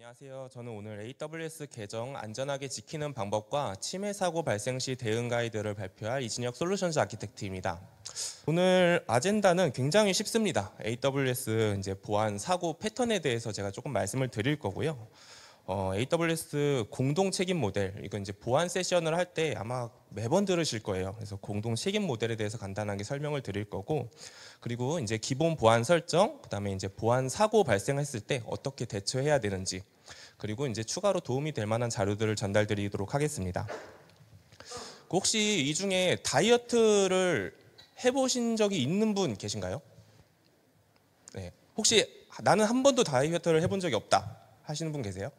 안녕하세요. 저는 오늘 AWS 계정 안전하게 지키는 방법과 침해 사고 발생 시 대응 가이드를 발표할 이진혁 솔루션즈 아키텍트입니다. 오늘 아젠다는 굉장히 쉽습니다. AWS 이제 보안 사고 패턴에 대해서 제가 조금 말씀을 드릴 거고요. AWS 공동 책임 모델, 이건 이제 보안 세션을 할 때 아마 매번 들으실 거예요. 그래서 공동 책임 모델에 대해서 간단하게 설명을 드릴 거고, 그리고 이제 기본 보안 설정, 그다음에 이제 보안 사고 발생했을 때 어떻게 대처해야 되는지, 그리고 이제 추가로 도움이 될 만한 자료들을 전달드리도록 하겠습니다. 혹시 이 중에 다이어트를 해보신 적이 있는 분 계신가요? 네. 혹시 나는 한 번도 다이어트를 해본 적이 없다 하시는 분 계세요?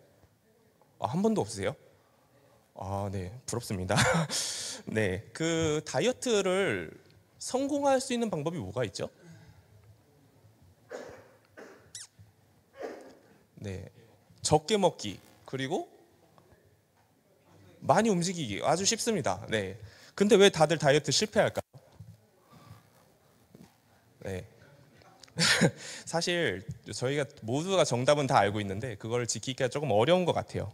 한 번도 없으세요? 네, 부럽습니다. 네, 그 다이어트를 성공할 수 있는 방법이 뭐가 있죠? 네, 적게 먹기, 그리고 많이 움직이기. 아주 쉽습니다. 네, 근데 왜 다들 다이어트 실패할까요? 네, 사실 저희가 모두가 정답은 다 알고 있는데 그걸 지키기가 조금 어려운 것 같아요.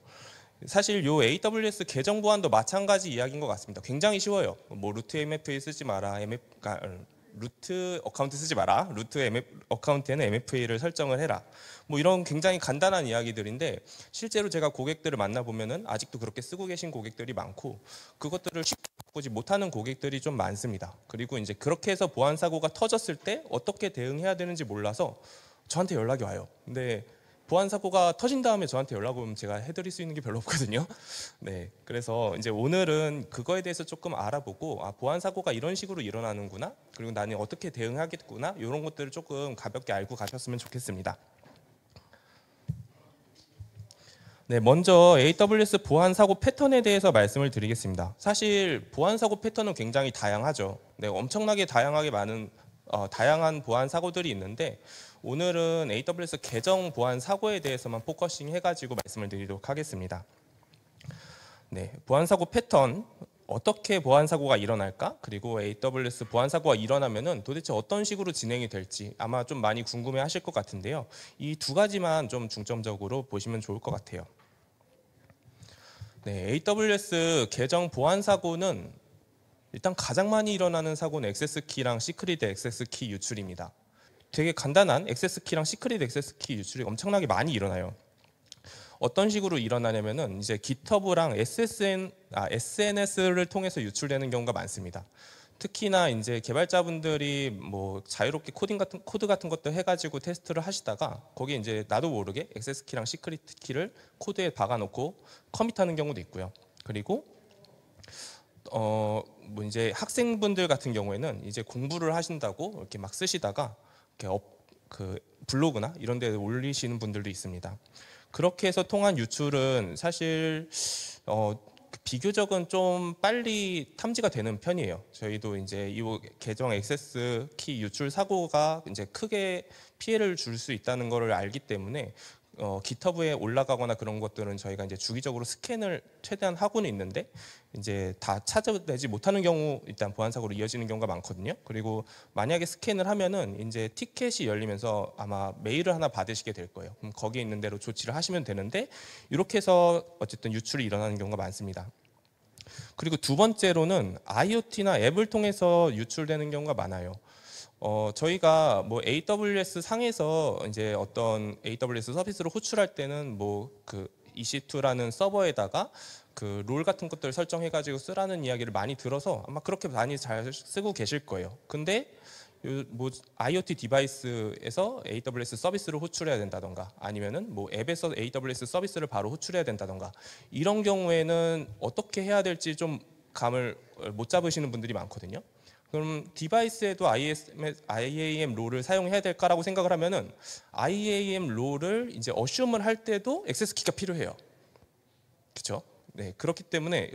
사실 요 AWS 계정 보안도 마찬가지 이야기인 것 같습니다. 굉장히 쉬워요. 뭐 루트 MFA 쓰지 마라, 루트 어카운트 쓰지 마라, 어카운트에는 MFA를 설정을 해라. 뭐 이런 굉장히 간단한 이야기들인데 실제로 제가 고객들을 만나보면은 아직도 그렇게 쓰고 계신 고객들이 많고 그것들을 쉽게 바꾸지 못하는 고객들이 좀 많습니다. 그리고 이제 그렇게 해서 보안 사고가 터졌을 때 어떻게 대응해야 되는지 몰라서 저한테 연락이 와요. 근데 보안 사고가 터진 다음에 저한테 연락 오면 제가 해드릴 수 있는 게 별로 없거든요. 네, 그래서 이제 오늘은 그거에 대해서 조금 알아보고 보안 사고가 이런 식으로 일어나는구나, 그리고 나는 어떻게 대응하겠구나, 이런 것들을 조금 가볍게 알고 가셨으면 좋겠습니다. 네, 먼저 AWS 보안 사고 패턴에 대해서 말씀을 드리겠습니다. 사실 보안 사고 패턴은 굉장히 다양하죠. 네, 엄청나게 다양하게 많은 다양한 보안 사고들이 있는데 오늘은 AWS 계정 보안 사고에 대해서만 포커싱 해가지고 말씀을 드리도록 하겠습니다. 네, 보안 사고 패턴, 어떻게 보안 사고가 일어날까? 그리고 AWS 보안 사고가 일어나면은 도대체 어떤 식으로 진행이 될지 아마 좀 많이 궁금해하실 것 같은데요. 이 두 가지만 좀 중점적으로 보시면 좋을 것 같아요. 네, AWS 계정 보안 사고는 일단 가장 많이 일어나는 사고는 액세스 키랑 시크릿 액세스 키 유출입니다. 되게 간단한 액세스 키랑 시크릿 액세스 키 유출이 엄청나게 많이 일어나요. 어떤 식으로 일어나냐면은 이제 GitHub랑 SNS를 통해서 유출되는 경우가 많습니다. 특히나 이제 개발자분들이 뭐 자유롭게 코드 같은 것도 해가지고 테스트를 하시다가 거기에 이제 나도 모르게 액세스 키랑 시크릿 키를 코드에 박아놓고 커밋하는 경우도 있고요. 그리고 뭐 이제 학생분들 같은 경우에는 이제 공부를 하신다고 이렇게 막 쓰시다가 이렇게 그 블로그나 이런 데 올리시는 분들도 있습니다. 그렇게 해서 통한 유출은 사실 비교적은 좀 빨리 탐지가 되는 편이에요. 저희도 이제 이 계정 액세스 키 유출 사고가 이제 크게 피해를 줄 수 있다는 것을 알기 때문에 GitHub에 올라가거나 그런 것들은 저희가 이제 주기적으로 스캔을 최대한 하고는 있는데 이제 다 찾아내지 못하는 경우 일단 보안 사고로 이어지는 경우가 많거든요. 그리고 만약에 스캔을 하면은 이제 티켓이 열리면서 아마 메일을 하나 받으시게 될 거예요. 그럼 거기에 있는 대로 조치를 하시면 되는데 이렇게 해서 어쨌든 유출이 일어나는 경우가 많습니다. 그리고 두 번째로는 IoT나 앱을 통해서 유출되는 경우가 많아요. 저희가 뭐 AWS 상에서 이제 어떤 AWS 서비스를 호출할 때는 뭐 그 EC2라는 서버에다가 그 롤 같은 것들을 설정해가지고 쓰라는 이야기를 많이 들어서 아마 그렇게 많이 잘 쓰고 계실 거예요. 근데 뭐 IoT 디바이스에서 AWS 서비스를 호출해야 된다던가 아니면은 뭐 앱에서 AWS 서비스를 바로 호출해야 된다던가 이런 경우에는 어떻게 해야 될지 좀 감을 못 잡으시는 분들이 많거든요. 그럼 디바이스에도 IAM 롤을 사용해야 될까라고 생각을 하면은 IAM 롤을 이제 어슈먼 할 때도 액세스 키가 필요해요. 그렇죠? 네, 그렇기 때문에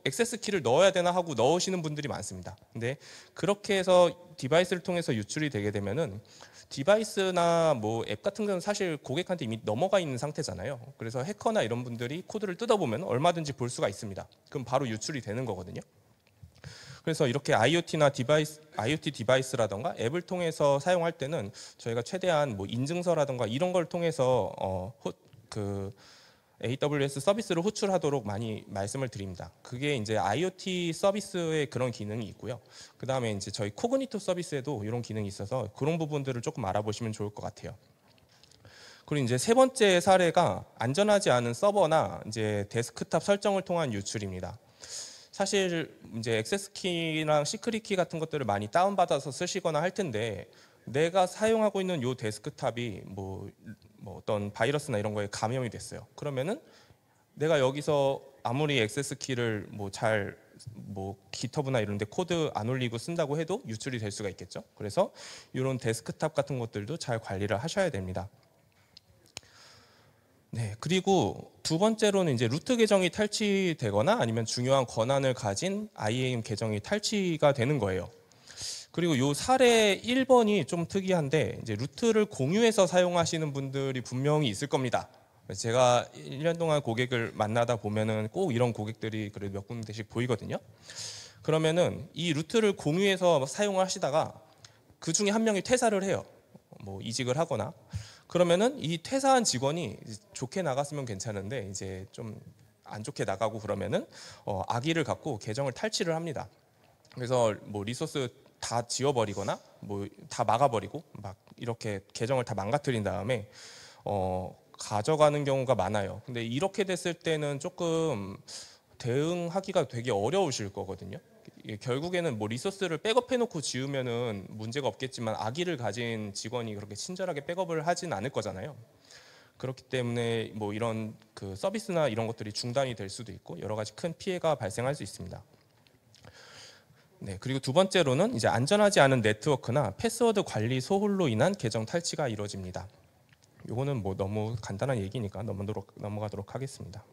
액세스 키를 넣어야 되나 하고 넣으시는 분들이 많습니다. 근데 그렇게 해서 디바이스를 통해서 유출이 되게 되면은 디바이스나 뭐 앱 같은 경우는 사실 고객한테 이미 넘어가 있는 상태잖아요. 그래서 해커나 이런 분들이 코드를 뜯어보면 얼마든지 볼 수가 있습니다. 그럼 바로 유출이 되는 거거든요. 그래서 이렇게 IoT 디바이스라던가 앱을 통해서 사용할 때는 저희가 최대한 뭐 인증서라던가 이런 걸 통해서 그 AWS 서비스를 호출하도록 많이 말씀을 드립니다. 그게 이제 IoT 서비스에 그런 기능이 있고요. 그 다음에 이제 저희 코그니토 서비스에도 이런 기능이 있어서 그런 부분들을 조금 알아보시면 좋을 것 같아요. 그리고 이제 세 번째 사례가 안전하지 않은 서버나 이제 데스크탑 설정을 통한 유출입니다. 사실 이제 액세스 키랑 시크릿 키 같은 것들을 많이 다운받아서 쓰시거나 할 텐데 내가 사용하고 있는 요 데스크탑이 뭐 어떤 바이러스나 이런 거에 감염이 됐어요. 그러면은 내가 여기서 아무리 액세스 키를 기터브나 이런 데 코드 안 올리고 쓴다고 해도 유출이 될 수가 있겠죠. 그래서 이런 데스크탑 같은 것들도 잘 관리를 하셔야 됩니다. 네, 그리고 두 번째로는 이제 루트 계정이 탈취되거나 아니면 중요한 권한을 가진 IAM 계정이 탈취가 되는 거예요. 그리고 요 사례 1번이 좀 특이한데 이제 루트를 공유해서 사용하시는 분들이 분명히 있을 겁니다. 제가 1년 동안 고객을 만나다 보면은 꼭 이런 고객들이 그래도 몇 군데씩 보이거든요. 그러면은 이 루트를 공유해서 사용을 하시다가 그 중에 한 명이 퇴사를 해요. 뭐 이직을 하거나. 그러면은 이 퇴사한 직원이 좋게 나갔으면 괜찮은데 이제 좀 안 좋게 나가고 그러면은 악의를 갖고 계정을 탈취를 합니다. 그래서 뭐 리소스 다 지워버리거나 뭐 다 막아버리고 막 이렇게 계정을 다 망가뜨린 다음에 가져가는 경우가 많아요. 근데 이렇게 됐을 때는 조금 대응하기가 되게 어려우실 거거든요. 결국에는 뭐 리소스를 백업해놓고 지우면은 문제가 없겠지만 악의를 가진 직원이 그렇게 친절하게 백업을 하진 않을 거잖아요. 그렇기 때문에 뭐 이런 그 서비스나 이런 것들이 중단이 될 수도 있고 여러 가지 큰 피해가 발생할 수 있습니다. 네, 그리고 두 번째로는 이제 안전하지 않은 네트워크나 패스워드 관리 소홀로 인한 계정 탈취가 이루어집니다. 이거는 뭐 너무 간단한 얘기니까 넘어가도록 하겠습니다.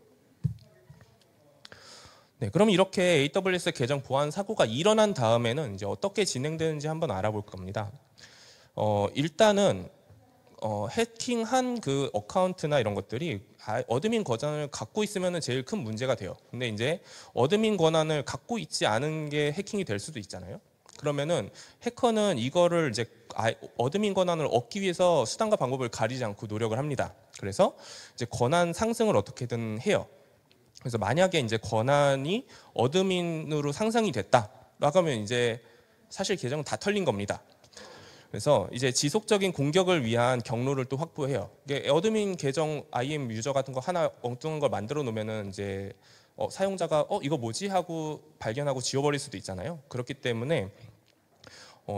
네, 그럼 이렇게 AWS 계정 보안 사고가 일어난 다음에는 이제 어떻게 진행되는지 한번 알아볼 겁니다. 일단은 해킹한 그 어카운트나 이런 것들이 어드민 권한을 갖고 있으면 제일 큰 문제가 돼요. 근데 이제 어드민 권한을 갖고 있지 않은 게 해킹이 될 수도 있잖아요. 그러면은 해커는 이거를 이제 어드민 권한을 얻기 위해서 수단과 방법을 가리지 않고 노력을 합니다. 그래서 이제 권한 상승을 어떻게든 해요. 그래서 만약에 이제 권한이 어드민으로 상승이 됐다라고 하면 이제 사실 계정은 다 털린 겁니다. 그래서 이제 지속적인 공격을 위한 경로를 또 확보해요. 이게 어드민 계정 IAM 유저 같은 거 하나 엉뚱한 걸 만들어 놓으면은 이제 사용자가 이거 뭐지 하고 발견하고 지워버릴 수도 있잖아요. 그렇기 때문에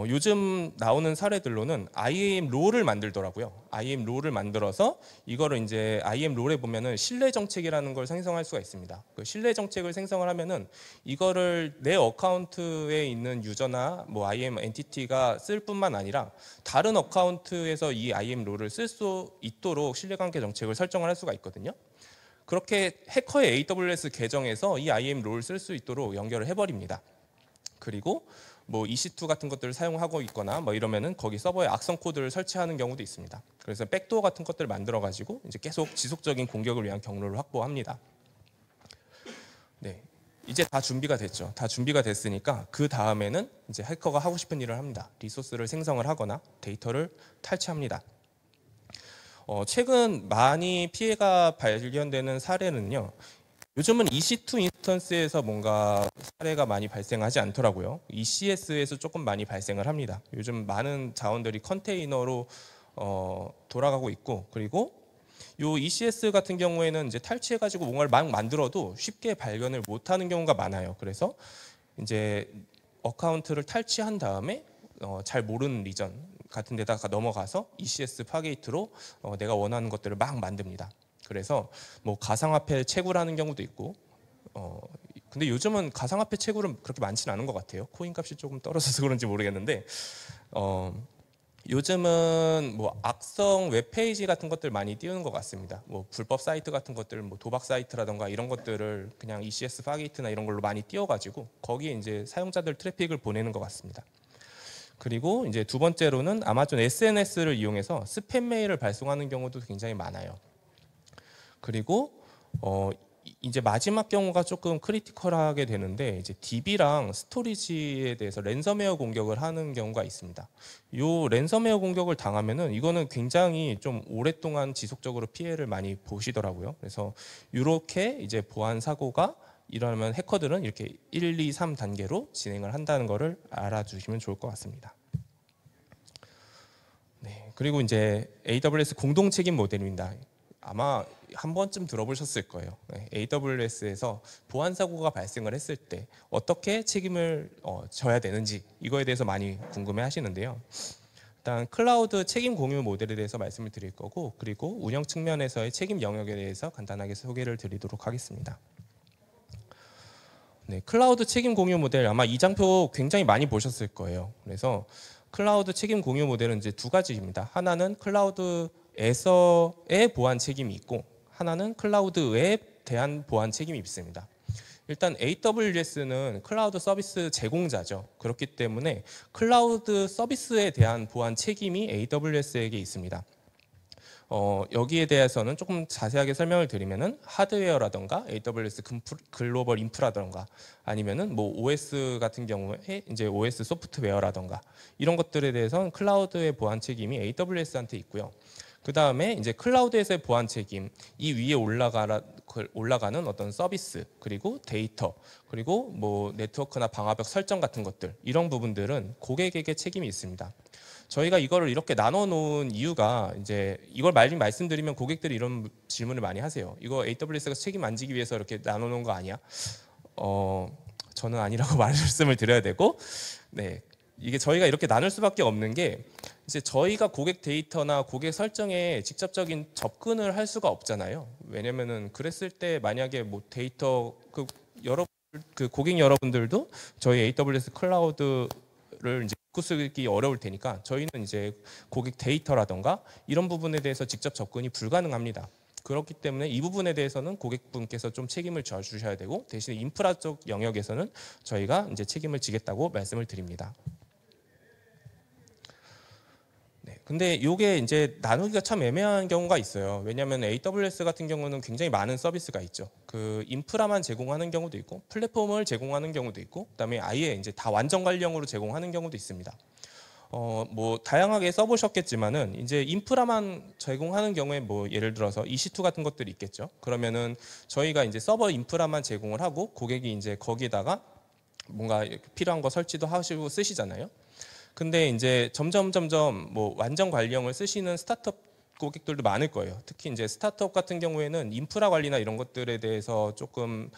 요즘 나오는 사례들로는 IAM 롤을 만들더라고요. IAM 롤을 만들어서 이거를 이제 IAM 롤에 보면은 신뢰 정책이라는 걸 생성할 수가 있습니다. 그 신뢰 정책을 생성을 하면은 이거를 내 어카운트에 있는 유저나 뭐 IAM 엔티티가 쓸 뿐만 아니라 다른 어카운트에서 이 IAM 롤을 쓸 수 있도록 신뢰관계 정책을 설정을 할 수가 있거든요. 그렇게 해커의 AWS 계정에서 이 IAM 롤을 쓸 수 있도록 연결을 해버립니다. 그리고 뭐 EC2 같은 것들을 사용하고 있거나 뭐 이러면은 거기 서버에 악성 코드를 설치하는 경우도 있습니다. 그래서 백도어 같은 것들을 만들어 가지고 이제 계속 지속적인 공격을 위한 경로를 확보합니다. 네, 이제 다 준비가 됐죠. 다 준비가 됐으니까 그 다음에는 이제 해커가 하고 싶은 일을 합니다. 리소스를 생성을 하거나 데이터를 탈취합니다. 최근 많이 피해가 발견되는 사례는요. 요즘은 EC2 인스턴스에서 뭔가 사례가 많이 발생하지 않더라고요. ECS에서 조금 많이 발생을 합니다. 요즘 많은 자원들이 컨테이너로 돌아가고 있고, 그리고 요 ECS 같은 경우에는 이제 탈취해가지고 뭔가를 막 만들어도 쉽게 발견을 못하는 경우가 많아요. 그래서 이제 어카운트를 탈취한 다음에 잘 모르는 리전 같은 데다가 넘어가서 ECS 파게이트로 내가 원하는 것들을 막 만듭니다. 그래서 뭐 가상화폐 채굴하는 경우도 있고, 근데 요즘은 가상화폐 채굴은 그렇게 많지는 않은 것 같아요. 코인 값이 조금 떨어져서 그런지 모르겠는데, 요즘은 뭐 악성 웹페이지 같은 것들 많이 띄우는 것 같습니다. 뭐 불법 사이트 같은 것들, 뭐 도박 사이트라던가 이런 것들을 그냥 ECS 파게이트나 이런 걸로 많이 띄워가지고 거기에 이제 사용자들 트래픽을 보내는 것 같습니다. 그리고 이제 두 번째로는 아마존 SNS를 이용해서 스팸 메일을 발송하는 경우도 굉장히 많아요. 그리고 이제 마지막 경우가 조금 크리티컬하게 되는데 이제 DB랑 스토리지에 대해서 랜섬웨어 공격을 하는 경우가 있습니다. 요 랜섬웨어 공격을 당하면은 이거는 굉장히 좀 오랫동안 지속적으로 피해를 많이 보시더라고요. 그래서 이렇게 이제 보안 사고가 일어나면 해커들은 이렇게 1, 2, 3 단계로 진행을 한다는 것을 알아주시면 좋을 것 같습니다. 네, 그리고 이제 AWS 공동 책임 모델입니다. 아마 한 번쯤 들어보셨을 거예요. AWS에서 보안 사고가 발생을 했을 때 어떻게 책임을 져야 되는지 이거에 대해서 많이 궁금해 하시는데요. 일단 클라우드 책임 공유 모델에 대해서 말씀을 드릴 거고, 그리고 운영 측면에서의 책임 영역에 대해서 간단하게 소개를 드리도록 하겠습니다. 네, 클라우드 책임 공유 모델 아마 이 장표 굉장히 많이 보셨을 거예요. 그래서 클라우드 책임 공유 모델은 이제 두 가지입니다. 하나는 클라우드에서의 보안 책임이 있고, 하나는 클라우드에 대한 보안 책임이 있습니다. 일단 AWS는 클라우드 서비스 제공자죠. 그렇기 때문에 클라우드 서비스에 대한 보안 책임이 AWS에게 있습니다. 여기에 대해서는 조금 자세하게 설명을 드리면은 하드웨어라던가 AWS 글로벌 인프라던가 아니면은 뭐 OS 같은 경우에 이제 OS 소프트웨어라던가 이런 것들에 대해서는 클라우드의 보안 책임이 AWS한테 있고요. 그 다음에 이제 클라우드에서의 보안 책임, 이 위에 올라가는 어떤 서비스, 그리고 데이터, 그리고 뭐 네트워크나 방화벽 설정 같은 것들, 이런 부분들은 고객에게 책임이 있습니다. 저희가 이거를 이렇게 나눠 놓은 이유가 이제 이걸 말씀드리면 고객들이 이런 질문을 많이 하세요. 이거 AWS가 책임 안 지기 위해서 이렇게 나눠 놓은 거 아니야? 저는 아니라고 말씀을 드려야 되고, 네. 이게 저희가 이렇게 나눌 수밖에 없는 게 이제 저희가 고객 데이터나 고객 설정에 직접적인 접근을 할 수가 없잖아요. 왜냐면은 그랬을 때 만약에 뭐 데이터 그 고객 여러분들도 저희 AWS 클라우드를 이제 믿고 쓰기 어려울 테니까 저희는 이제 고객 데이터라던가 이런 부분에 대해서 직접 접근이 불가능합니다. 그렇기 때문에 이 부분에 대해서는 고객분께서 좀 책임을 져주셔야 되고, 대신에 인프라 쪽 영역에서는 저희가 이제 책임을 지겠다고 말씀을 드립니다. 근데 이게 이제 나누기가 참 애매한 경우가 있어요. 왜냐하면 AWS 같은 경우는 굉장히 많은 서비스가 있죠. 그 인프라만 제공하는 경우도 있고, 플랫폼을 제공하는 경우도 있고, 그다음에 아예 이제 다 완전 관리형으로 제공하는 경우도 있습니다. 뭐 다양하게 써보셨겠지만은 이제 인프라만 제공하는 경우에 뭐 예를 들어서 EC2 같은 것들이 있겠죠. 그러면은 저희가 이제 서버 인프라만 제공을 하고 고객이 이제 거기에다가 뭔가 필요한 거 설치도 하시고 쓰시잖아요. 근데 이제 점점 뭐 완전 관리형을 쓰시는 스타트업 고객들도 많을 거예요. 특히 이제 스타트업 같은 경우에는 인프라 관리나 이런 것들에 대해서 조금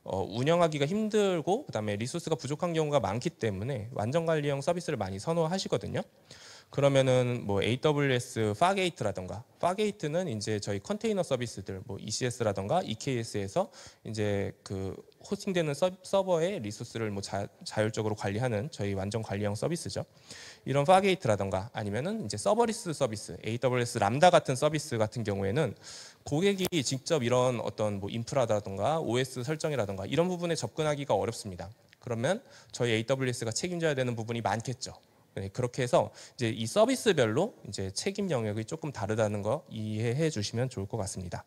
운영하기가 힘들고, 그다음에 리소스가 부족한 경우가 많기 때문에 완전 관리형 서비스를 많이 선호하시거든요. 그러면은 뭐 AWS 파게이트라던가, 파게이트는 이제 저희 컨테이너 서비스들 뭐 ECS라던가 EKS에서 이제 그 호스팅되는 서버의 리소스를 뭐 자율적으로 관리하는 저희 완전 관리형 서비스죠. 이런 파게이트라던가 아니면은 이제 서버리스 서비스, AWS 람다 같은 서비스 같은 경우에는 고객이 직접 이런 어떤 뭐 인프라라던가 OS 설정이라던가 이런 부분에 접근하기가 어렵습니다. 그러면 저희 AWS가 책임져야 되는 부분이 많겠죠. 네, 그렇게 해서 이제 이 서비스별로 이제 책임 영역이 조금 다르다는 거 이해해 주시면 좋을 것 같습니다.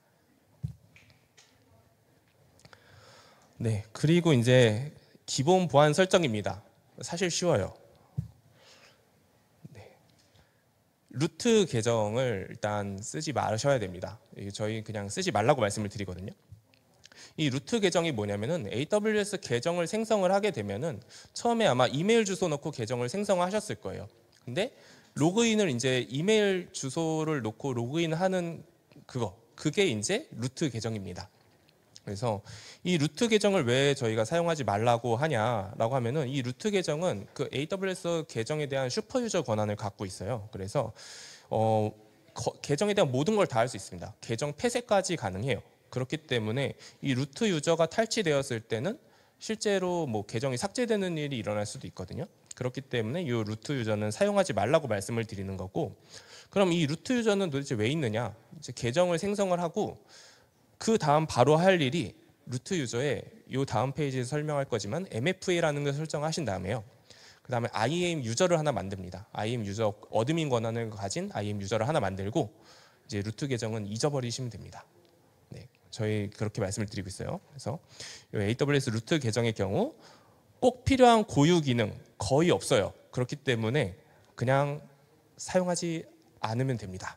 네, 그리고 이제 기본 보안 설정입니다. 사실 쉬워요. 네. 루트 계정을 일단 쓰지 마셔야 됩니다. 저희 그냥 쓰지 말라고 말씀을 드리거든요. 이 루트 계정이 뭐냐면은 AWS 계정을 생성을 하게 되면은 처음에 아마 이메일 주소 넣고 계정을 생성하셨을 거예요. 근데 로그인을 이제 이메일 주소를 놓고 로그인하는 그게 이제 루트 계정입니다. 그래서 이 루트 계정을 왜 저희가 사용하지 말라고 하냐라고 하면은 이 루트 계정은 그 AWS 계정에 대한 슈퍼 유저 권한을 갖고 있어요. 그래서 계정에 대한 모든 걸 다 할 수 있습니다. 계정 폐쇄까지 가능해요. 그렇기 때문에 이 루트 유저가 탈취되었을 때는 실제로 뭐 계정이 삭제되는 일이 일어날 수도 있거든요. 그렇기 때문에 이 루트 유저는 사용하지 말라고 말씀을 드리는 거고, 그럼 이 루트 유저는 도대체 왜 있느냐? 이제 계정을 생성을 하고 그 다음 바로 할 일이 루트 유저의 이 다음 페이지에서 설명할 거지만 MFA라는 걸 설정하신 다음에요. 그 다음에 IAM 유저를 하나 만듭니다. IAM 유저 어드민 권한을 가진 IAM 유저를 하나 만들고 이제 루트 계정은 잊어버리시면 됩니다. 네. 저희 그렇게 말씀을 드리고 있어요. 그래서 이 AWS 루트 계정의 경우 꼭 필요한 고유 기능 거의 없어요. 그렇기 때문에 그냥 사용하지 않으면 됩니다.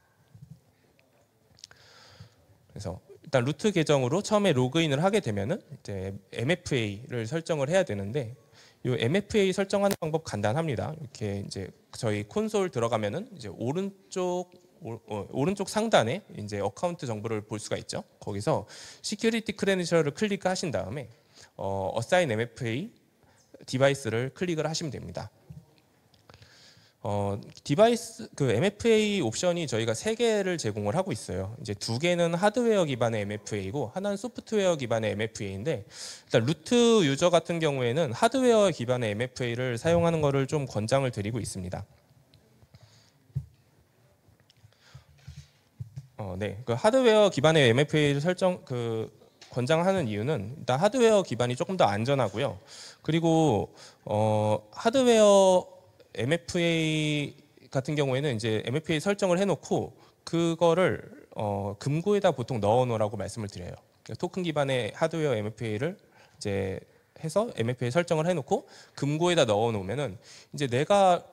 그래서 일단 루트 계정으로 처음에 로그인을 하게 되면은 이제 MFA를 설정을 해야 되는데 이 MFA 설정하는 방법 간단합니다. 이렇게 이제 저희 콘솔 들어가면은 이제 오른쪽 상단에 이제 어카운트 정보를 볼 수가 있죠. 거기서 시큐리티 크레덴셜을 클릭하신 다음에 어사인 MFA 디바이스를 클릭을 하시면 됩니다. 디바이스 그 MFA 옵션이 저희가 3개를 제공을 하고 있어요. 이제 2개는 하드웨어 기반의 MFA고 하나는 소프트웨어 기반의 MFA인데 일단 루트 유저 같은 경우에는 하드웨어 기반의 MFA를 사용하는 것을 좀 권장을 드리고 있습니다. 네, 그 하드웨어 기반의 MFA를 권장하는 이유는 일단 하드웨어 기반이 조금 더 안전하고요. 그리고 하드웨어 MFA 같은 경우에는 이제 MFA 설정을 해놓고 그거를 금고에다 보통 넣어놓으라고 말씀을 드려요. 그러니까 토큰 기반의 하드웨어 MFA를 이제 해서 MFA 설정을 해놓고 금고에다 넣어놓으면은 이제 내가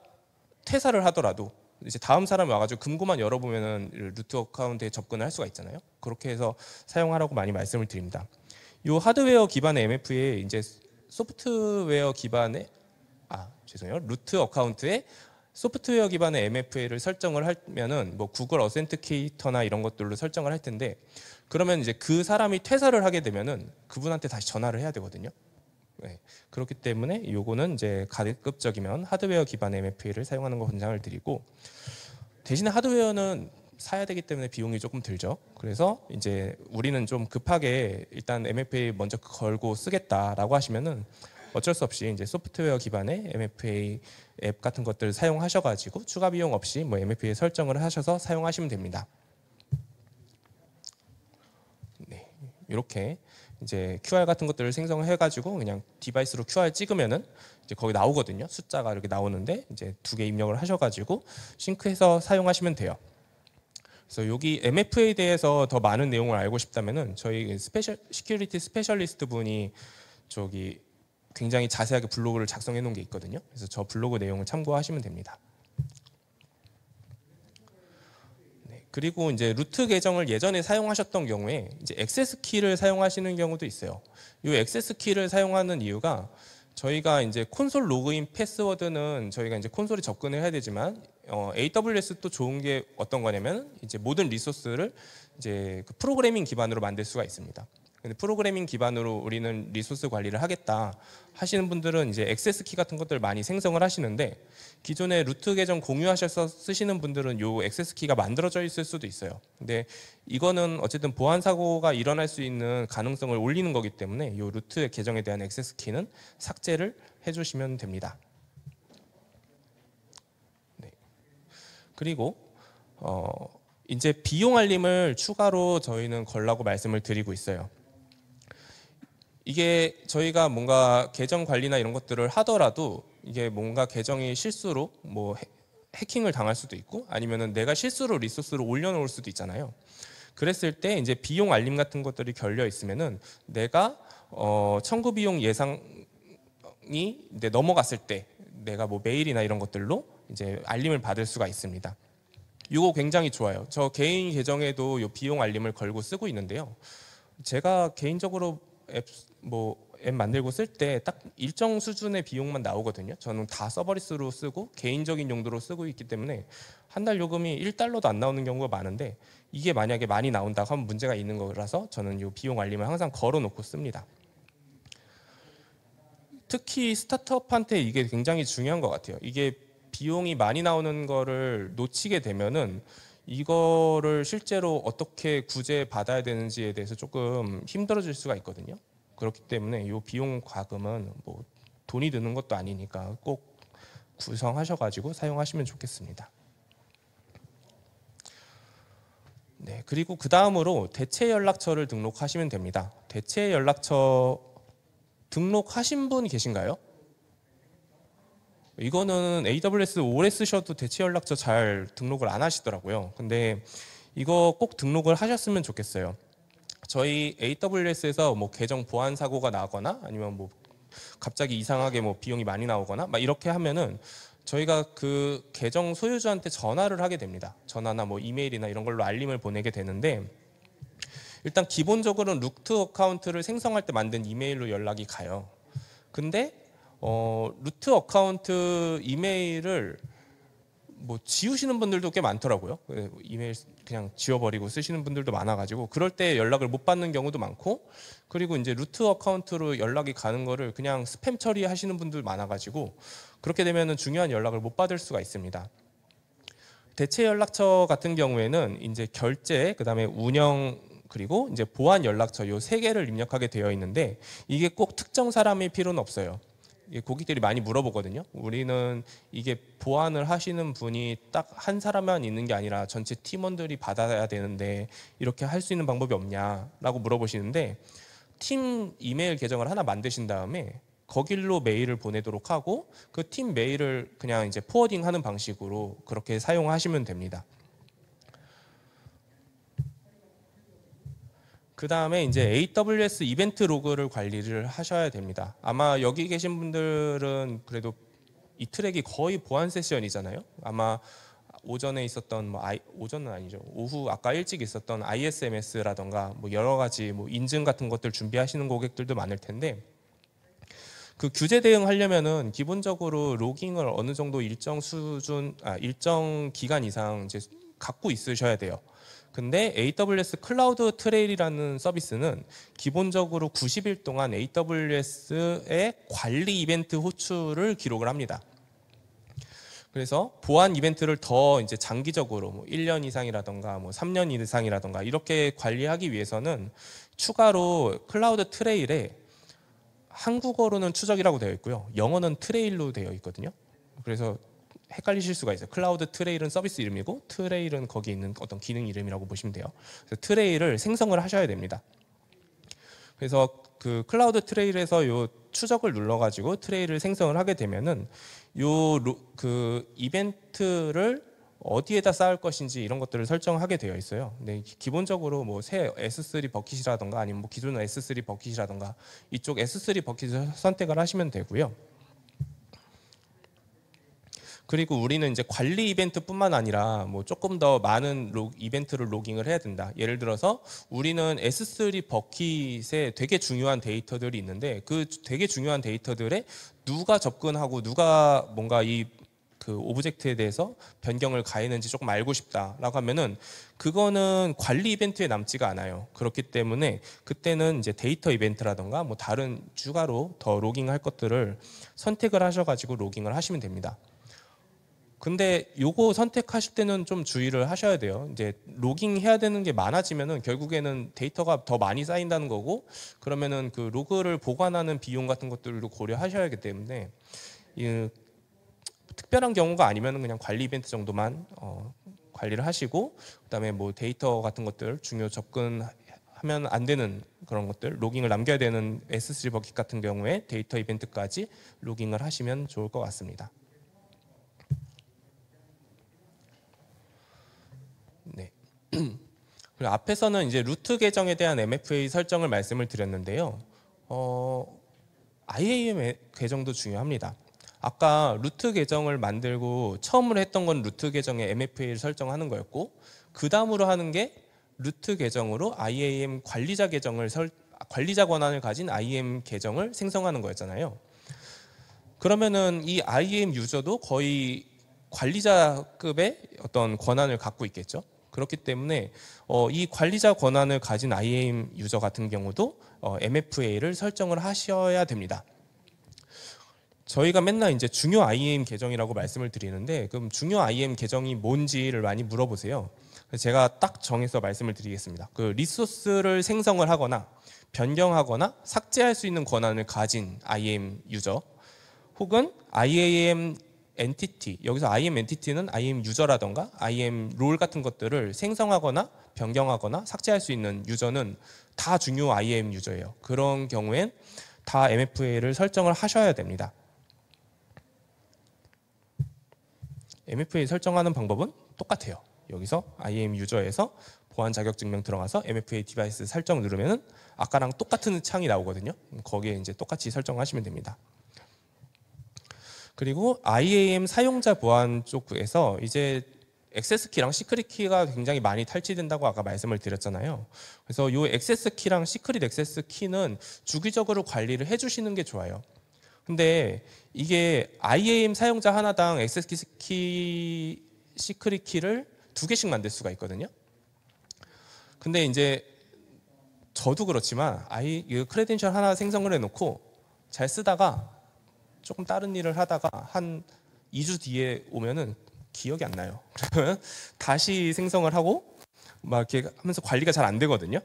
퇴사를 하더라도 이제 다음 사람이 와가지고 금고만 열어보면은 루트 어카운트에 접근을 할 수가 있잖아요. 그렇게 해서 사용하라고 많이 말씀을 드립니다. 이 하드웨어 기반의 MFA 이제 소프트웨어 기반의 죄송해요. 루트 어카운트에 소프트웨어 기반의 MFA를 설정을 하면은 뭐 구글 어센티케이터나 이런 것들로 설정을 할 텐데 그러면 이제 그 사람이 퇴사를 하게 되면은 그분한테 다시 전화를 해야 되거든요. 네. 그렇기 때문에 요거는 이제 가급적이면 하드웨어 기반의 MFA를 사용하는 거 권장을 드리고 대신에 하드웨어는 사야 되기 때문에 비용이 조금 들죠. 그래서 이제 우리는 좀 급하게 일단 MFA 먼저 걸고 쓰겠다라고 하시면은 어쩔 수 없이 이제 소프트웨어 기반의 MFA 앱 같은 것들을 사용하셔가지고 추가 비용 없이 뭐 MFA 설정을 하셔서 사용하시면 됩니다. 네, 이렇게 이제 QR 같은 것들을 생성해가지고 그냥 디바이스로 QR 찍으면은 이제 거기 나오거든요. 숫자가 이렇게 나오는데 이제 2개 입력을 하셔가지고 싱크해서 사용하시면 돼요. 그래서 여기 MFA에 대해서 더 많은 내용을 알고 싶다면은 저희 시큐리티 스페셜리스트 분이 저기 굉장히 자세하게 블로그를 작성해 놓은 게 있거든요. 그래서 저 블로그 내용을 참고하시면 됩니다. 네, 그리고 이제 루트 계정을 예전에 사용하셨던 경우에 이제 액세스 키를 사용하시는 경우도 있어요. 이 액세스 키를 사용하는 이유가 저희가 이제 콘솔 로그인 패스워드는 저희가 이제 콘솔에 접근을 해야 되지만 AWS 또 좋은 게 어떤 거냐면 이제 모든 리소스를 이제 그 프로그래밍 기반으로 만들 수가 있습니다. 근데 프로그래밍 기반으로 우리는 리소스 관리를 하겠다 하시는 분들은 이제 액세스 키 같은 것들 많이 생성을 하시는데 기존에 루트 계정 공유하셔서 쓰시는 분들은 요 액세스 키가 만들어져 있을 수도 있어요. 근데 이거는 어쨌든 보안 사고가 일어날 수 있는 가능성을 올리는 거기 때문에 요 루트 계정에 대한 액세스 키는 삭제를 해주시면 됩니다. 네. 그리고 이제 비용 알림을 추가로 저희는 걸라고 말씀을 드리고 있어요. 이게 저희가 뭔가 계정 관리나 이런 것들을 하더라도 이게 뭔가 계정이 실수로 뭐 해킹을 당할 수도 있고 아니면은 내가 실수로 리소스를 올려놓을 수도 있잖아요. 그랬을 때 이제 비용 알림 같은 것들이 걸려 있으면은 내가 청구 비용 예상이 이제 넘어갔을 때 내가 뭐 메일이나 이런 것들로 이제 알림을 받을 수가 있습니다. 이거 굉장히 좋아요. 저 개인 계정에도 이 비용 알림을 걸고 쓰고 있는데요. 제가 개인적으로 앱 만들고 쓸 때 딱 일정 수준의 비용만 나오거든요. 저는 다 서버리스로 쓰고 개인적인 용도로 쓰고 있기 때문에 한 달 요금이 1달러도 안 나오는 경우가 많은데 이게 만약에 많이 나온다고 하면 문제가 있는 거라서 저는 이 비용 알림을 항상 걸어 놓고 씁니다. 특히 스타트업한테 이게 굉장히 중요한 것 같아요. 이게 비용이 많이 나오는 거를 놓치게 되면은 이거를 실제로 어떻게 구제받아야 되는지에 대해서 조금 힘들어질 수가 있거든요. 그렇기 때문에 이 비용 과금은 뭐 돈이 드는 것도 아니니까 꼭 구성하셔가지고 사용하시면 좋겠습니다. 네, 그리고 그 다음으로 대체 연락처를 등록하시면 됩니다. 대체 연락처 등록하신 분 계신가요? 이거는 AWS 오래 쓰셔도 대체 연락처 잘 등록을 안 하시더라고요. 근데 이거 꼭 등록을 하셨으면 좋겠어요. 저희 AWS에서 뭐 계정 보안 사고가 나거나 아니면 뭐 갑자기 이상하게 뭐 비용이 많이 나오거나 막 이렇게 하면은 저희가 그 계정 소유주한테 전화를 하게 됩니다. 전화나 뭐 이메일이나 이런 걸로 알림을 보내게 되는데, 일단 기본적으로는 루트 어카운트를 생성할 때 만든 이메일로 연락이 가요. 근데 루트 어카운트 이메일을 뭐 지우시는 분들도 꽤 많더라고요. 이메일 그냥 지워버리고 쓰시는 분들도 많아가지고 그럴 때 연락을 못 받는 경우도 많고, 그리고 이제 루트 어카운트로 연락이 가는 거를 그냥 스팸 처리하시는 분들 많아가지고 그렇게 되면은 중요한 연락을 못 받을 수가 있습니다. 대체 연락처 같은 경우에는 이제 결제, 그다음에 운영, 그리고 이제 보안 연락처 요 세 개를 입력하게 되어 있는데, 이게 꼭 특정 사람일 필요는 없어요. 고객들이 많이 물어보거든요. 우리는 이게 보안을 하시는 분이 딱 한 사람만 있는 게 아니라 전체 팀원들이 받아야 되는데 이렇게 할 수 있는 방법이 없냐라고 물어보시는데, 팀 이메일 계정을 하나 만드신 다음에 거길로 메일을 보내도록 하고 그 팀 메일을 그냥 이제 포워딩하는 방식으로 그렇게 사용하시면 됩니다. 그 다음에 이제 AWS 이벤트 로그를 관리를 하셔야 됩니다. 아마 여기 계신 분들은 그래도 이 트랙이 거의 보안 세션이잖아요. 아마 오전에 있었던 오전은 아니죠. 오후 아까 일찍 있었던 ISMS라던가 뭐 여러 가지 뭐 인증 같은 것들 준비하시는 고객들도 많을 텐데, 그 규제 대응하려면은 기본적으로 로깅을 어느 정도 일정 기간 이상 이제 갖고 있으셔야 돼요. 근데 AWS 클라우드 트레일이라는 서비스는 기본적으로 90일 동안 AWS의 관리 이벤트 호출을 기록을 합니다. 그래서 보안 이벤트를 더 이제 장기적으로 뭐 1년 이상이라던가 뭐 3년 이상이라던가 이렇게 관리하기 위해서는 추가로 클라우드 트레일에 한국어로는 추적이라고 되어 있고요. 영어는 트레일로 되어 있거든요. 그래서 헷갈리실 수가 있어요. 클라우드 트레일은 서비스 이름이고 트레일은 거기 있는 어떤 기능 이름이라고 보시면 돼요. 그래서 트레일을 생성을 하셔야 됩니다. 그래서 그 클라우드 트레일에서 요 추적을 눌러가지고 트레일을 생성을 하게 되면은 그 이벤트를 어디에다 쌓을 것인지 이런 것들을 설정하게 되어 있어요. 근데 기본적으로 뭐 새 S3 버킷이라던가 아니면 뭐 기존 S3 버킷이라던가 이쪽 S3 버킷을 선택을 하시면 되고요. 그리고 우리는 이제 관리 이벤트뿐만 아니라 뭐 조금 더 많은 이벤트를 로깅을 해야 된다. 예를 들어서 우리는 S3 버킷에 되게 중요한 데이터들이 있는데 그 되게 중요한 데이터들에 누가 접근하고 누가 뭔가 그 오브젝트에 대해서 변경을 가했는지 조금 알고 싶다라고 하면은 그거는 관리 이벤트에 남지가 않아요. 그렇기 때문에 그때는 이제 데이터 이벤트라던가 뭐 다른 추가로 더 로깅할 것들을 선택을 하셔가지고 로깅을 하시면 됩니다. 근데 요거 선택하실 때는 좀 주의를 하셔야 돼요. 이제 로깅 해야 되는 게 많아지면은 결국에는 데이터가 더 많이 쌓인다는 거고, 그러면은 그 로그를 보관하는 비용 같은 것들도 고려하셔야 하기 때문에 특별한 경우가 아니면은 그냥 관리 이벤트 정도만 관리를 하시고, 그다음에 뭐 데이터 같은 것들 중요 접근하면 안 되는 그런 것들 로깅을 남겨야 되는 S3 버킷 같은 경우에 데이터 이벤트까지 로깅을 하시면 좋을 것 같습니다. 네. 그리고 앞에서는 이제 루트 계정에 대한 MFA 설정을 말씀을 드렸는데요. IAM 계정도 중요합니다. 아까 루트 계정을 만들고 처음으로 했던 건 루트 계정에 MFA를 설정하는 거였고, 그 다음으로 하는 게 루트 계정으로 IAM 관리자 관리자 권한을 가진 IAM 계정을 생성하는 거였잖아요. 그러면은 이 IAM 유저도 거의 관리자급의 어떤 권한을 갖고 있겠죠. 그렇기 때문에 이 관리자 권한을 가진 IAM 유저 같은 경우도 MFA를 설정을 하셔야 됩니다. 저희가 맨날 이제 중요 IAM 계정이라고 말씀을 드리는데, 그럼 중요 IAM 계정이 뭔지를 많이 물어보세요. 제가 딱 정해서 말씀을 드리겠습니다. 그 리소스를 생성을 하거나 변경하거나 삭제할 수 있는 권한을 가진 IAM 유저, 혹은 IAM 엔티티, 여기서 IAM 엔티티는 IAM 유저라던가 IAM 롤 같은 것들을 생성하거나 변경하거나 삭제할 수 있는 유저는 다 중요 IAM 유저예요. 그런 경우엔 다 MFA를 설정을 하셔야 됩니다. MFA 설정하는 방법은 똑같아요. 여기서 IAM 유저에서 보안 자격증명 들어가서 MFA 디바이스 설정 누르면은 아까랑 똑같은 창이 나오거든요. 거기에 이제 똑같이 설정하시면 됩니다. 그리고 IAM 사용자 보안 쪽에서 이제 액세스 키랑 시크릿 키가 굉장히 많이 탈취된다고 아까 말씀을 드렸잖아요. 그래서 이 액세스 키랑 시크릿 액세스 키는 주기적으로 관리를 해주시는 게 좋아요. 근데 이게 IAM 사용자 하나당 액세스 키, 시크릿 키를 2개씩 만들 수가 있거든요. 근데 이제 저도 그렇지만 크레덴셜 하나 생성을 해놓고 잘 쓰다가 조금 다른 일을 하다가 한 2주 뒤에 오면은 기억이 안 나요. 그러면 다시 생성을 하고 막 이렇게 하면서 관리가 잘 안 되거든요.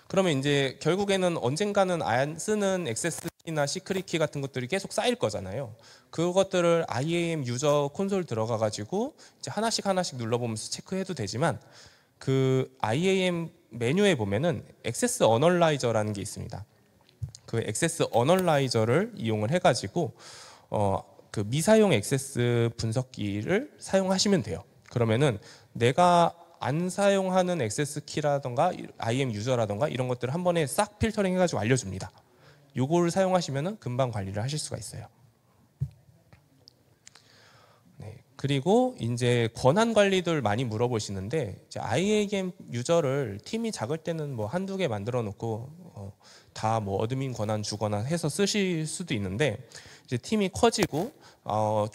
그러면 이제 결국에는 언젠가는 안 쓰는 액세스 키나 시크릿 키 같은 것들이 계속 쌓일 거잖아요. 그것들을 IAM 유저 콘솔 들어가 가지고 이제 하나씩 눌러보면서 체크해도 되지만 그 IAM 메뉴에 보면은 액세스 어널라이저라는 게 있습니다. 그 액세스 어널라이저를 이용을 해가지고 그 미사용 액세스 분석기를 사용하시면 돼요. 그러면은 내가 안 사용하는 액세스 키라던가 IAM 유저라던가 이런 것들을 한 번에 싹 필터링 해가지고 알려줍니다. 요거를 사용하시면은 금방 관리를 하실 수가 있어요. 네, 그리고 이제 권한 관리들 많이 물어보시는데 이제 IAM 유저를 팀이 작을 때는 뭐 한두 개 만들어 놓고 다 뭐 어드민 권한 주거나 해서 쓰실 수도 있는데 이제 팀이 커지고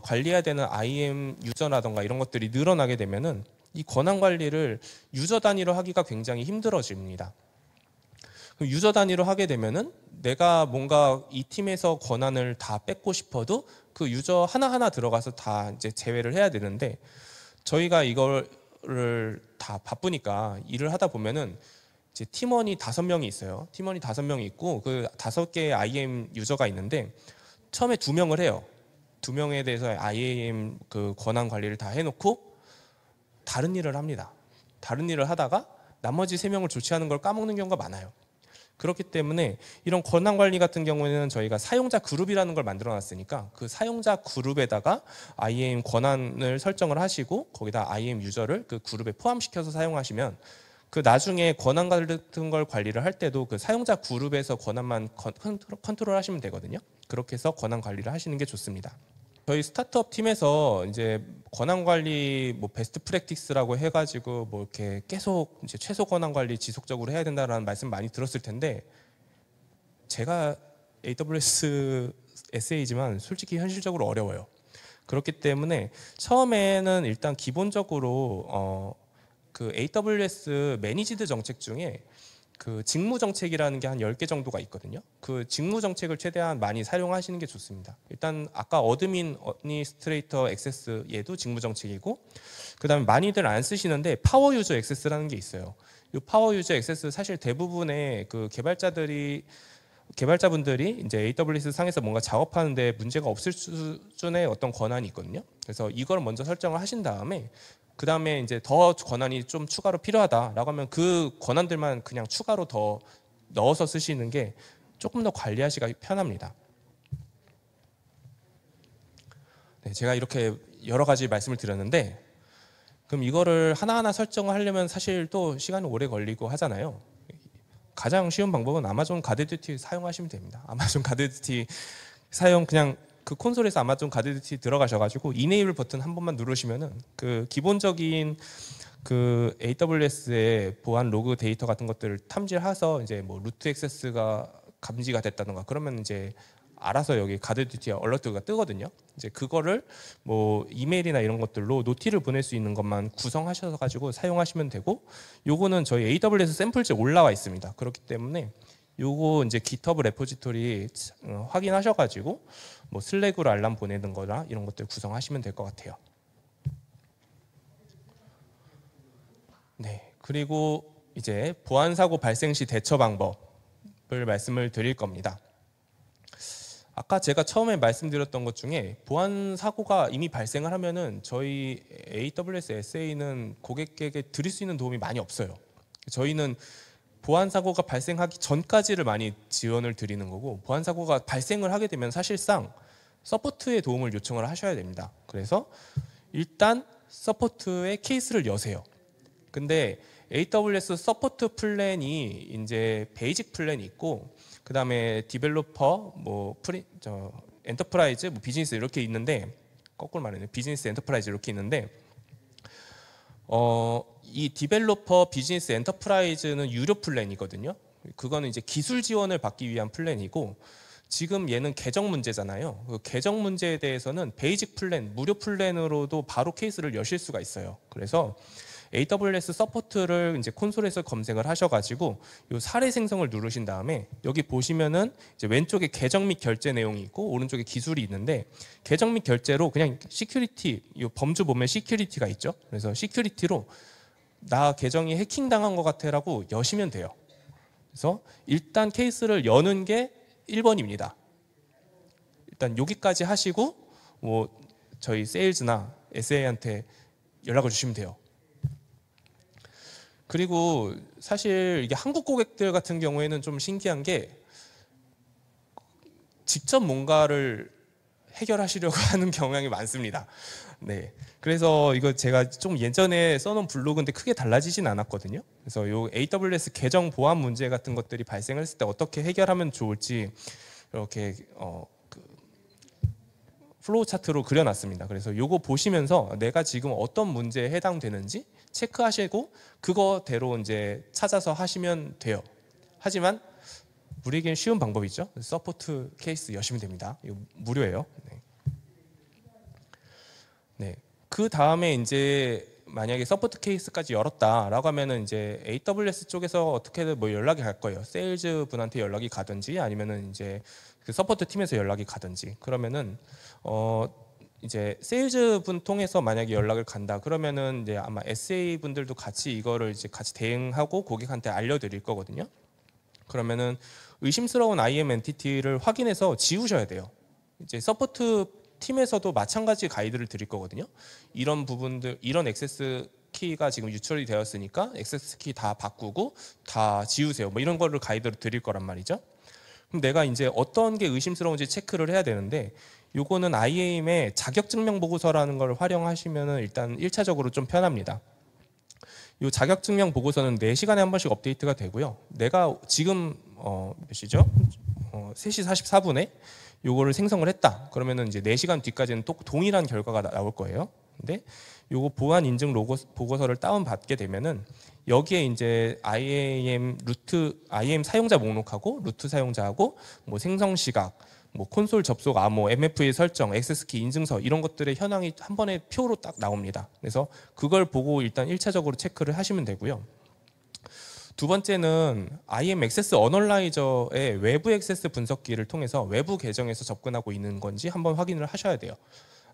관리해야 되는 IAM 유저라던가 이런 것들이 늘어나게 되면은 이 권한 관리를 유저 단위로 하기가 굉장히 힘들어집니다. 유저 단위로 하게 되면은 내가 뭔가 이 팀에서 권한을 다 뺏고 싶어도 그 유저 하나하나 들어가서 다 이제 제외를 해야 되는데 저희가 이거를 다 바쁘니까 일을 하다 보면은 이제 팀원이 5명이 있어요. 팀원이 5명이 있고 그 5개의 IAM 유저가 있는데 처음에 2명을 해요. 2명에 대해서 IAM 그 권한 관리를 다 해놓고 다른 일을 합니다. 다른 일을 하다가 나머지 3명을 조치하는 걸 까먹는 경우가 많아요. 그렇기 때문에 이런 권한 관리 같은 경우에는 저희가 사용자 그룹이라는 걸 만들어 놨으니까 그 사용자 그룹에다가 IAM 권한을 설정을 하시고 거기다 IAM 유저를 그 그룹에 포함시켜서 사용하시면 그 나중에 권한 같은 걸 관리를 할 때도 그 사용자 그룹에서 권한만 컨트롤 하시면 되거든요. 그렇게 해서 권한 관리를 하시는 게 좋습니다. 저희 스타트업 팀에서 이제 권한 관리 뭐 베스트 프랙티스라고 해가지고 뭐 이렇게 계속 이제 최소 권한 관리 지속적으로 해야 된다라는 말씀 많이 들었을 텐데 제가 AWS SA지만 솔직히 현실적으로 어려워요. 그렇기 때문에 처음에는 일단 기본적으로 그 AWS 매니지드 정책 중에 그 직무 정책이라는 게 한 10개 정도가 있거든요. 그 직무 정책을 최대한 많이 사용하시는 게 좋습니다. 일단 아까 어드민 어드미니스트레이터 액세스 얘도 직무 정책이고 그다음에 많이들 안 쓰시는데 파워 유저 액세스라는 게 있어요. 이 파워 유저 액세스 사실 대부분의 그 개발자분들이 이제 AWS 상에서 뭔가 작업하는데 문제가 없을 수준의 어떤 권한이 있거든요. 그래서 이걸 먼저 설정을 하신 다음에 그 다음에 이제 더 권한이 좀 추가로 필요하다라고 하면 그 권한들만 그냥 추가로 더 넣어서 쓰시는 게 조금 더 관리하시기가 편합니다. 네, 제가 이렇게 여러 가지 말씀을 드렸는데 그럼 이거를 하나하나 설정을 하려면 사실 또 시간이 오래 걸리고 하잖아요. 가장 쉬운 방법은 아마존 가드듀티 사용하시면 됩니다. 아마존 가드듀티 사용 그냥 그 콘솔에서 아마존 가드듀티 들어가셔가지고 이네이블 버튼 한 번만 누르시면은 그 기본적인 그 AWS의 보안 로그 데이터 같은 것들을 탐지해서 이제 뭐 루트 액세스가 감지가 됐다던가 그러면 이제 알아서 여기 가드듀티 얼러트가 뜨거든요. 이제 그거를 뭐 이메일이나 이런 것들로 노티를 보낼 수 있는 것만 구성하셔서 가지고 사용하시면 되고 요거는 저희 AWS 샘플즈에 올라와 있습니다. 그렇기 때문에 요거 이제 GitHub 레포지토리 확인하셔가지고 뭐 슬랙으로 알람 보내는 거나 이런 것들 구성하시면 될 것 같아요. 네, 그리고 이제 보안 사고 발생 시 대처 방법을 말씀을 드릴 겁니다. 아까 제가 처음에 말씀드렸던 것 중에 보안 사고가 이미 발생을 하면은 저희 AWS SA는 고객에게 드릴 수 있는 도움이 많이 없어요. 저희는 보안 사고가 발생하기 전까지를 많이 지원을 드리는 거고 보안 사고가 발생을 하게 되면 사실상 서포트의 도움을 요청을 하셔야 됩니다. 그래서 일단 서포트의 케이스를 여세요. 근데 AWS 서포트 플랜이 이제 베이직 플랜이 있고, 그 다음에 디벨로퍼, 엔터프라이즈, 비즈니스 이렇게 있는데, 거꾸로 말했네. 비즈니스 엔터프라이즈 이렇게 있는데, 이 디벨로퍼 비즈니스 엔터프라이즈는 유료 플랜이거든요. 그거는 이제 기술 지원을 받기 위한 플랜이고, 지금 얘는 계정 문제잖아요. 그 계정 문제에 대해서는 베이직 플랜, 무료 플랜으로도 바로 케이스를 여실 수가 있어요. 그래서 AWS 서포트를 이제 콘솔에서 검색을 하셔가지고 이 사례 생성을 누르신 다음에 여기 보시면은 이제 왼쪽에 계정 및 결제 내용이 있고 오른쪽에 기술이 있는데, 계정 및 결제로 그냥 시큐리티, 이 범주 보면 시큐리티가 있죠. 그래서 시큐리티로 나 계정이 해킹 당한 것 같아라고 여시면 돼요. 그래서 일단 케이스를 여는 게 1번입니다. 일단 여기까지 하시고 저희 세일즈나 SA한테 연락을 주시면 돼요. 그리고 사실 이게 한국 고객들 같은 경우에는 좀 신기한 게 직접 뭔가를 해결하시려고 하는 경향이 많습니다. 네, 그래서 이거 제가 좀 예전에 써놓은 블로그인데 크게 달라지진 않았거든요. 그래서 요 AWS 계정 보안 문제 같은 것들이 발생했을 때 어떻게 해결하면 좋을지 이렇게 플로우 차트로 그려놨습니다. 그래서 요거 보시면서 내가 지금 어떤 문제에 해당되는지 체크하시고 그거대로 이제 찾아서 하시면 돼요. 하지만 우리에겐 쉬운 방법이죠. 서포트 케이스 여시면 됩니다. 이거 무료예요. 네. 그 다음에 이제 만약에 서포트 케이스까지 열었다라고 하면은 이제 AWS 쪽에서 어떻게든 연락이 갈 거예요. 세일즈 분한테 연락이 가든지 아니면은 이제 그 서포트 팀에서 연락이 가든지. 그러면은 이제 세일즈 분 통해서 만약에 연락을 간다 그러면은 이제 아마 SA 분들도 같이 이거를 이제 같이 대응하고 고객한테 알려드릴 거거든요. 그러면은 의심스러운 IAM 엔티티를 확인해서 지우셔야 돼요. 이제 서포트 팀에서도 마찬가지 가이드를 드릴 거거든요. 이런 부분들, 이런 액세스 키가 지금 유출이 되었으니까 액세스 키 다 바꾸고 다 지우세요. 이런 거를 가이드를 드릴 거란 말이죠. 그럼 내가 이제 어떤 게 의심스러운지 체크를 해야 되는데, 요거는 IAM의 자격증명 보고서라는 걸 활용하시면은 일단 1차적으로 좀 편합니다. 이 자격증명 보고서는 4시간에 한 번씩 업데이트가 되고요. 내가 지금 몇 시죠? 3시 44분에 요거를 생성을 했다. 그러면은 이제 4시간 뒤까지는 또 동일한 결과가 나올 거예요. 근데 요거 보안 인증 보고서를 다운 받게 되면은 여기에 이제 IAM 사용자 목록하고 루트 사용자하고 생성 시각, 콘솔 접속 암호, MFA 설정, 액세스키 인증서 이런 것들의 현황이 한 번에 표로 딱 나옵니다. 그래서 그걸 보고 일단 1차적으로 체크를 하시면 되고요. 두 번째는 IAM 액세스 어널라이저의 외부 액세스 분석기를 통해서 외부 계정에서 접근하고 있는 건지 한번 확인을 하셔야 돼요.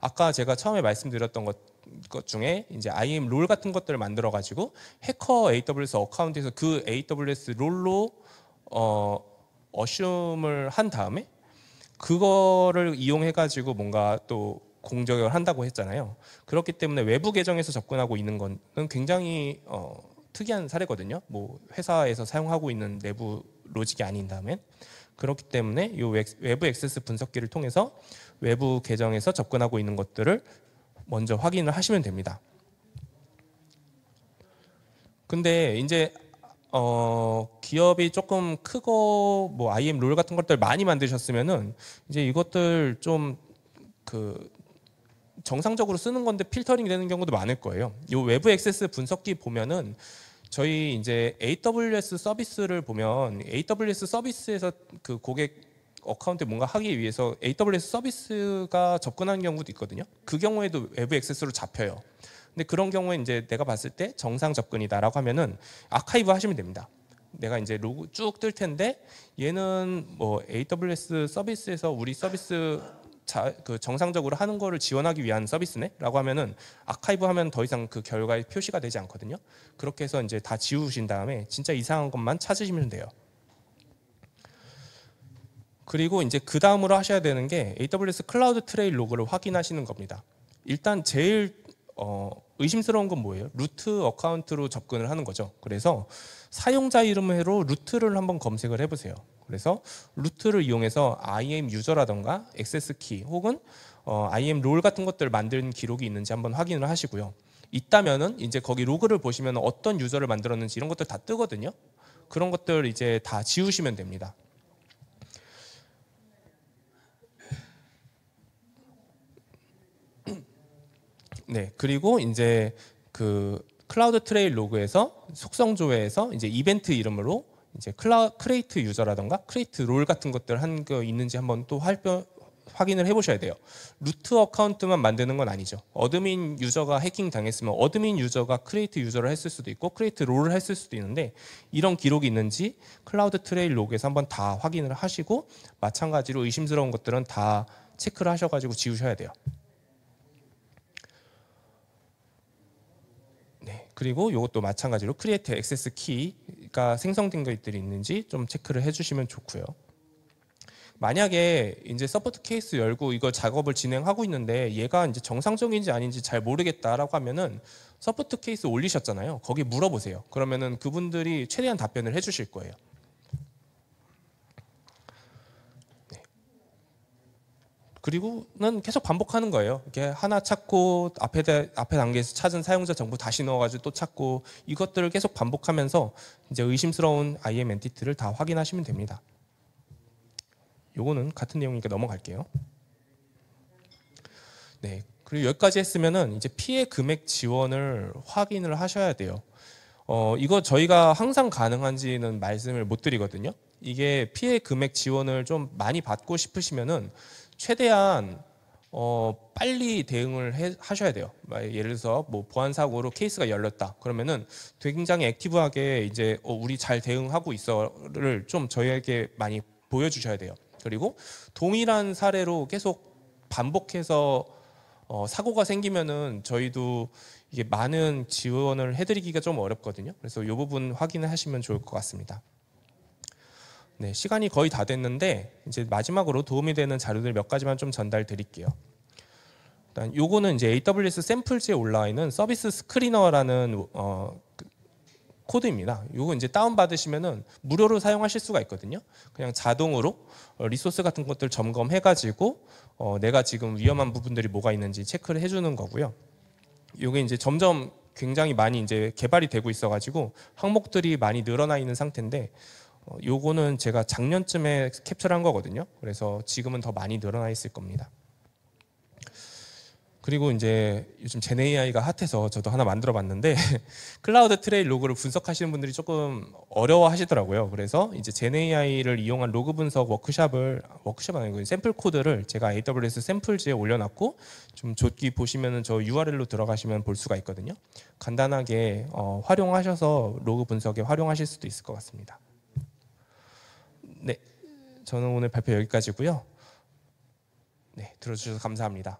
아까 제가 처음에 말씀드렸던 것 중에 이제 IAM 롤 같은 것들을 만들어 가지고 해커 AWS 어카운트에서 그 AWS 롤로 어슘을 한 다음에 그거를 이용해 가지고 뭔가 또 공격을 한다고 했잖아요. 그렇기 때문에 외부 계정에서 접근하고 있는 건 굉장히 특이한 사례거든요. 회사에서 사용하고 있는 내부 로직이 아닌다면. 그렇기 때문에 이 외부 액세스 분석기를 통해서 외부 계정에서 접근하고 있는 것들을 먼저 확인을 하시면 됩니다. 근데 이제 기업이 조금 크고 IAM 롤 같은 것들 많이 만드셨으면은 이제 이것들 좀 정상적으로 쓰는 건데 필터링 되는 경우도 많을 거예요. 이 외부 액세스 분석기 보면은 저희 이제 AWS 서비스를 보면 AWS 서비스에서 그 고객 어카운트에 뭔가 하기 위해서 AWS 서비스가 접근하는 경우도 있거든요. 그 경우에도 외부 액세스로 잡혀요. 근데 그런 경우에 이제 내가 봤을 때 정상 접근이다라고 하면은 아카이브 하시면 됩니다. 내가 이제 로그 쭉 뜰 텐데 얘는 AWS 서비스에서 우리 서비스 정상적으로 하는 거를 지원하기 위한 서비스네라고 하면은 아카이브 하면 더 이상 그 결과에 표시가 되지 않거든요. 그렇게 해서 이제 다 지우신 다음에 진짜 이상한 것만 찾으시면 돼요. 그리고 이제 그 다음으로 하셔야 되는 게 AWS 클라우드 트레일 로그를 확인하시는 겁니다. 일단 제일 의심스러운 건 뭐예요? 루트 어카운트로 접근을 하는 거죠. 그래서 사용자 이름으로 루트를 한번 검색을 해보세요. 그래서 루트를 이용해서 IAM 유저라던가 액세스 키 혹은 IAM 롤 같은 것들을 만든 기록이 있는지 한번 확인을 하시고요. 있다면은 이제 거기 로그를 보시면 어떤 유저를 만들었는지 이런 것들 다 뜨거든요. 그런 것들 이제 다 지우시면 됩니다. 네, 그리고 이제 그 클라우드 트레일 로그에서 속성 조회에서 이제 이벤트 이름으로 이제 크레이트 유저라던가 크레이트 롤 같은 것들 한 거 있는지 한번 또 확인을 해보셔야 돼요. 루트 어카운트만 만드는 건 아니죠. 어드민 유저가 해킹 당했으면 어드민 유저가 크리에이트 유저를 했을 수도 있고 크리에이트 롤을 했을 수도 있는데 이런 기록이 있는지 클라우드 트레일 로그에서 한번 다 확인을 하시고 마찬가지로 의심스러운 것들은 다 체크를 하셔가지고 지우셔야 돼요. 네, 그리고 이것도 마찬가지로 크리에이트 액세스 키가 생성된 것들이 있는지 좀 체크를 해주시면 좋고요. 만약에 이제 서포트 케이스 열고 이거 작업을 진행하고 있는데 얘가 이제 정상적인지 아닌지 잘 모르겠다라고 하면은 서포트 케이스 올리셨잖아요. 거기 물어보세요. 그러면은 그분들이 최대한 답변을 해주실 거예요. 네. 그리고는 계속 반복하는 거예요. 이렇게 하나 찾고 앞에 단계에서 찾은 사용자 정보 다시 넣어가지고 또 찾고 이것들을 계속 반복하면서 이제 의심스러운 IAM 엔티티를 다 확인하시면 됩니다. 요거는 같은 내용이니까 넘어갈게요. 네, 그리고 여기까지 했으면은 이제 피해 금액 지원을 확인을 하셔야 돼요. 이거 저희가 항상 가능한지는 말씀을 못 드리거든요. 이게 피해 금액 지원을 좀 많이 받고 싶으시면은 최대한 빨리 대응을 하셔야 돼요. 예를 들어서 뭐 보안 사고로 케이스가 열렸다. 그러면은 굉장히 액티브하게 이제 우리 잘 대응하고 있어를 좀 저희에게 많이 보여주셔야 돼요. 그리고 동일한 사례로 계속 반복해서 사고가 생기면은 저희도 이게 많은 지원을 해드리기가 좀 어렵거든요. 그래서 이 부분 확인을 하시면 좋을 것 같습니다. 네, 시간이 거의 다 됐는데 이제 마지막으로 도움이 되는 자료들 몇 가지만 좀 전달 드릴게요. 일단 요거는 이제 AWS 샘플즈에 올라와 있는 서비스 스크리너라는 코드입니다. 이거 이제 다운 받으시면은 무료로 사용하실 수가 있거든요. 그냥 자동으로 리소스 같은 것들 점검해가지고 내가 지금 위험한 부분들이 뭐가 있는지 체크를 해주는 거고요. 이게 이제 점점 굉장히 많이 이제 개발이 되고 있어가지고 항목들이 많이 늘어나 있는 상태인데 요거는 제가 작년쯤에 캡처한 거거든요. 그래서 지금은 더 많이 늘어나 있을 겁니다. 그리고 이제 요즘 제네AI가 핫해서 저도 하나 만들어 봤는데 클라우드 트레일 로그를 분석하시는 분들이 조금 어려워 하시더라고요. 그래서 이제 제네AI를 이용한 로그 분석 워크샵 아니고 샘플 코드를 제가 AWS 샘플즈에 올려놨고 좀 조기 보시면은 저 URL로 들어가시면 볼 수가 있거든요. 간단하게 활용하셔서 로그 분석에 활용하실 수도 있을 것 같습니다. 네, 저는 오늘 발표 여기까지고요. 네, 들어주셔서 감사합니다.